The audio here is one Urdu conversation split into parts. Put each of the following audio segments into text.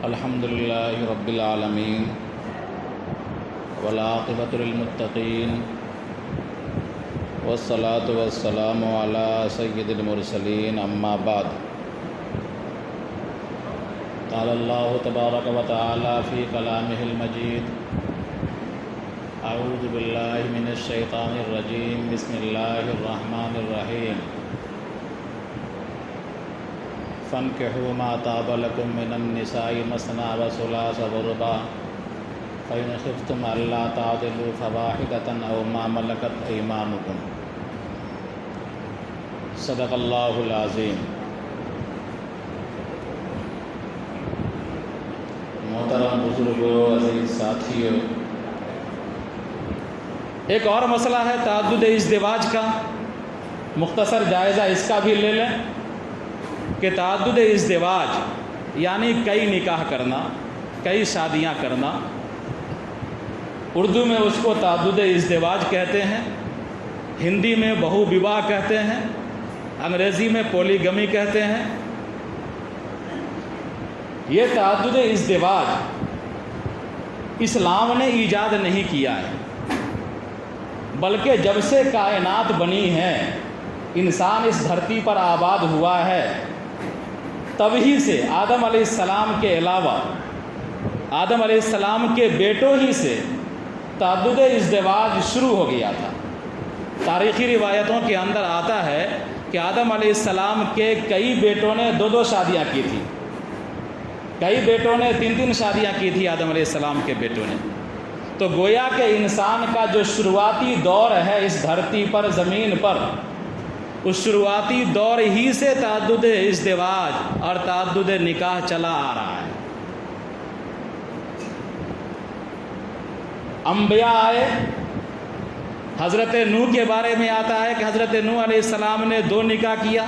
الحمد لله رب العالمين والعاقبة للمتقين والصلاة والسلام على سيد المرسلين أما بعد قال الله تبارك وتعالى في كلامه المجيد أعوذ بالله من الشيطان الرجيم بسم الله الرحمن الرحيم فانكحوا ما طاب لكم من النساء مثنى وثلاث ورباع فإن خفتم ألا تعدلوا فواحدة أو ما ملكت أيمانكم صدق اللہ العظیم۔ محترم بزرگوں، عزیز ساتھیوں، ایک اور مسئلہ ہے تعدد ازدواج کا، مختصر جائزہ اس کا بھی لے لیں کہ تعدد ازدواج یعنی کئی نکاح کرنا، کئی شادیاں کرنا، اردو میں اس کو تعدد ازدواج کہتے ہیں، ہندی میں بہو بیواہ کہتے ہیں، انگریزی میں پولیگمی کہتے ہیں۔ یہ تعدد ازدواج اسلام نے ایجاد نہیں کیا ہے، بلکہ جب سے کائنات بنی ہے، انسان اس دھرتی پر آباد ہوا ہے، تبھی سے آدم علیہ السلام کے علاوہ آدم علیہ السلام کے بیٹوں ہی سے تعدد ازدواج شروع ہو گیا تھا۔ تاریخی روایتوں کے اندر آتا ہے کہ آدم علیہ السلام کے کئی بیٹوں نے دو شادیاں کی تھیں، کئی بیٹوں نے تین شادیاں کی تھی آدم علیہ السلام کے بیٹوں نے۔ تو گویا کہ انسان کا جو شروعاتی دور ہے اس دھرتی پر، زمین پر، اس شروعاتی دور ہی سے تعدد ازدواج اور تعدد نکاح چلا آ رہا ہے۔ انبیاء آئے، حضرت نوح کے بارے میں آتا ہے کہ حضرت نوح علیہ السلام نے 2 نکاح کیا۔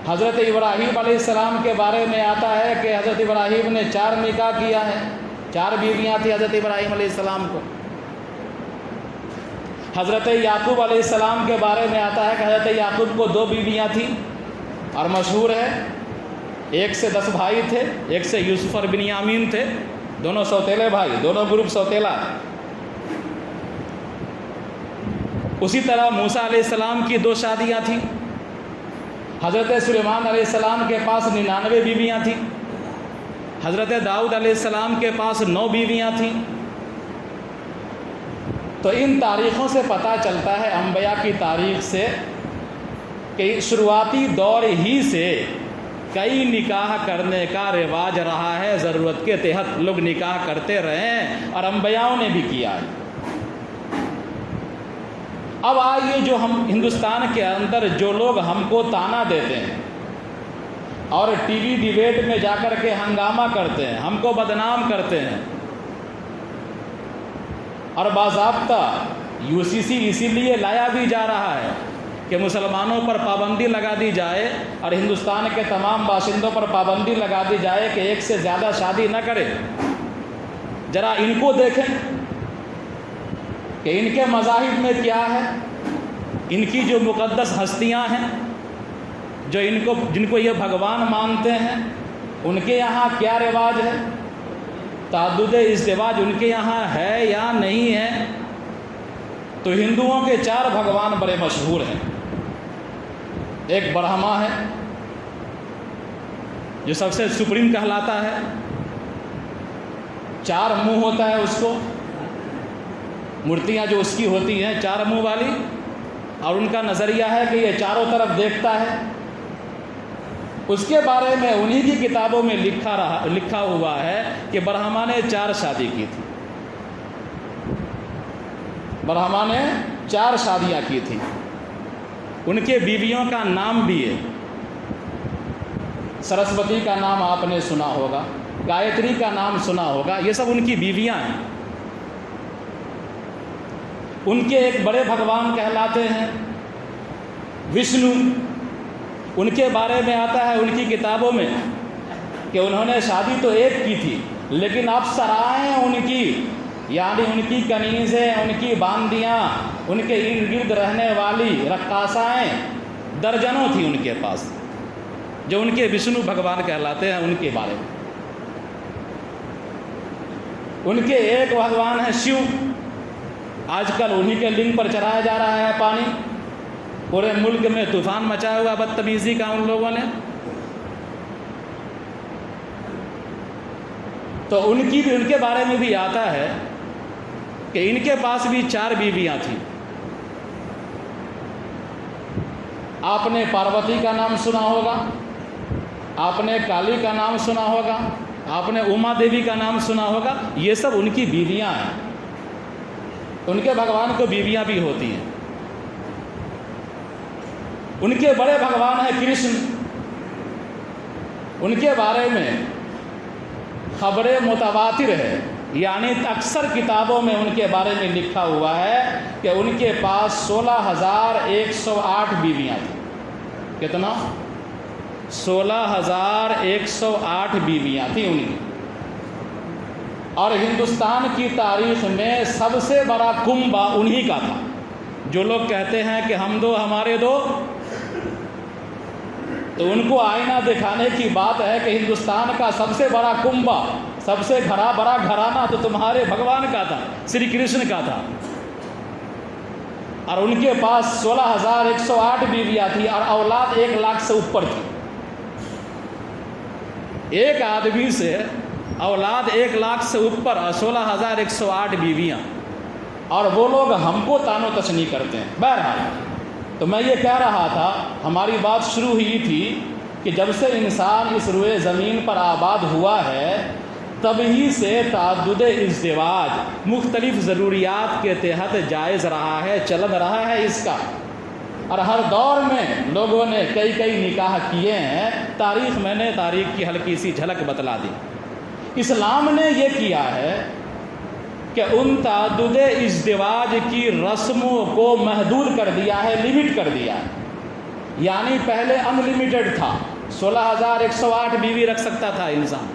حضرت ابراہیم علیہ السلام کے بارے میں آتا ہے کہ حضرت ابراہیم نے 4 نکاح کیا ہے، 4 بیویاں تھیں حضرت ابراہیم علیہ السلام کو۔ حضرت یعقوب علیہ السلام کے بارے میں آتا ہے کہ حضرت یعقوب کو 2 بیویاں تھیں، اور مشہور ہے ایک سے 10 بھائی تھے، ایک سے یوسف اور بنیامین تھے، دونوں سوتیلے بھائی، دونوں گروپ سوتیلا۔ اسی طرح موسیٰ علیہ السلام کی 2 شادیاں تھیں۔ حضرت سلیمان علیہ السلام کے پاس 99 بیویاں تھیں۔ حضرت داؤد علیہ السلام کے پاس 9 بیویاں تھیں۔ تو ان تاریخوں سے پتہ چلتا ہے، انبیاء کی تاریخ سے، کہ شروعاتی دور ہی سے کئی نکاح کرنے کا رواج رہا ہے، ضرورت کے تحت لوگ نکاح کرتے رہے ہیں اور انبیاءوں نے بھی کیا ہے۔ اب آئیے، جو ہم ہندوستان کے اندر جو لوگ ہم کو طعنہ دیتے ہیں اور ٹی وی ڈیبیٹ میں جا کر کے ہنگامہ کرتے ہیں، ہم کو بدنام کرتے ہیں، اور باضابطہ UCC اسی لیے لایا بھی جا رہا ہے کہ مسلمانوں پر پابندی لگا دی جائے اور ہندوستان کے تمام باشندوں پر پابندی لگا دی جائے کہ ایک سے زیادہ شادی نہ کرے۔ ذرا ان کو دیکھیں کہ ان کے مذاہب میں کیا ہے، ان کی جو مقدس ہستیاں ہیں، جو جن کو یہ بھگوان مانتے ہیں، ان کے یہاں کیا رواج ہے، تعدد ازدواج ان کے یہاں ہے یا نہیں ہے۔ تو ہندوؤں کے 4 بھگوان بڑے مشہور ہیں۔ ایک برہما ہے جو سب سے سپریم کہلاتا ہے، 4 منہ ہوتا ہے اس کو، مورتیاں جو اس کی ہوتی ہیں 4 منہ والی، اور ان کا نظریہ ہے کہ یہ چاروں طرف دیکھتا ہے۔ اس کے بارے میں انہی کی کتابوں میں لکھا ہوا ہے کہ برہما نے 4 شادی کی تھی، برہما نے 4 شادیاں کی تھیں۔ ان کے بیویوں کا نام بھی ہے، سرسوتی کا نام آپ نے سنا ہوگا، گایتری کا نام سنا ہوگا، یہ سب ان کی بیویاں ہیں۔ ان کے ایک بڑے بھگوان کہلاتے ہیں وشنو۔ ان کے بارے میں آتا ہے ان کی کتابوں میں کہ انہوں نے شادی تو ایک کی تھی، لیکن افسرائیں ان کی، یعنی ان کی کنیزیں، ان کی باندیاں، ان کے ارد گرد رہنے والی رقاصائیں درجنوں تھیں ان کے پاس، جو ان کے وشنو بھگوان کہلاتے ہیں، ان کے بارے میں۔ ان کے ایک بھگوان ہیں شیو، آج کل انہی کے لنگ پر چڑھایا جا رہا ہے پانی، پورے ملک میں طوفان مچایا ہوا بدتمیزی کا ان لوگوں نے۔ تو ان کے بارے میں بھی آتا ہے کہ ان کے پاس بھی 4 بیویاں تھیں۔ آپ نے پاروتی کا نام سنا ہوگا، آپ نے کالی کا نام سنا ہوگا، آپ نے اما دیوی کا نام سنا ہوگا، یہ سب ان کی بیویاں ہیں۔ ان کے بھگوان کو بیویاں بھی ہوتی ہیں۔ ان کے بڑے بھگوان ہیں کرشن، ان کے بارے میں خبریں متواتر ہے، یعنی اکثر کتابوں میں ان کے بارے میں لکھا ہوا ہے کہ ان کے پاس 16,108 بیویاں تھیں۔ کتنا؟ 16,108 بیویاں تھیں ان کی۔ اور ہندوستان کی تاریخ میں سب سے بڑا کنبہ انہی کا تھا۔ جو لوگ کہتے ہیں کہ ہم دو ہمارے دو، تو ان کو آئینہ دکھانے کی بات ہے کہ ہندوستان کا سب سے بڑا کنبہ، سب سے بڑا گھرانہ تو تمہارے بھگوان کا تھا، شری کرشن کا تھا۔ اور ان کے پاس 16,108 بیویاں تھی اور اولاد 1 لاکھ سے اوپر تھی۔ ایک آدمی سے اولاد 1 لاکھ سے اوپر اور 16,108 بیویاں، اور وہ لوگ ہم کو تان و تشنی کرتے ہیں۔ بہرحال تو میں یہ کہہ رہا تھا، ہماری بات شروع ہوئی تھی کہ جب سے انسان اس روئے زمین پر آباد ہوا ہے، تبھی سے تعدد ازدواج مختلف ضروریات کے تحت جائز رہا ہے، چلن رہا ہے اس کا۔ اور ہر دور میں لوگوں نے کئی نکاح کیے ہیں۔ میں نے تاریخ کی ہلکی سی جھلک بتلا دی۔ اسلام نے یہ کیا ہے کہ ان تعدد ازدواج کی رسموں کو محدود کر دیا ہے، لمٹ کر دیا ہے۔ یعنی پہلے ان لمیٹڈ تھا، 16,108 بیوی رکھ سکتا تھا انسان،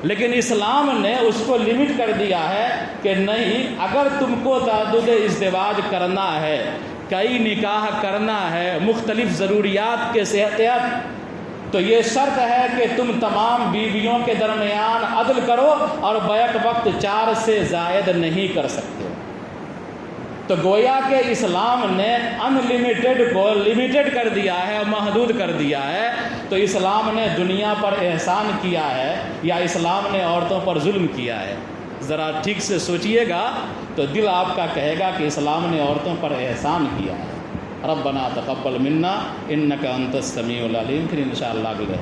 لیکن اسلام نے اس کو لمٹ کر دیا ہے کہ نہیں، اگر تم کو تعدد ازدواج کرنا ہے، کئی نکاح کرنا ہے مختلف ضروریات کے تحت، تو یہ شرط ہے کہ تم تمام بیویوں کے درمیان عدل کرو اور بیک وقت 4 سے زائد نہیں کر سکتے۔ تو گویا کہ اسلام نے ان لمیٹڈ کو لمیٹڈ کر دیا ہے، محدود کر دیا ہے۔ تو اسلام نے دنیا پر احسان کیا ہے یا اسلام نے عورتوں پر ظلم کیا ہے؟ ذرا ٹھیک سے سوچئے گا تو دل آپ کا کہے گا کہ اسلام نے عورتوں پر احسان کیا ہے۔ ربنا تقبل منا انک انت السمیع العلیم۔ پھر انشاءاللہ اگلے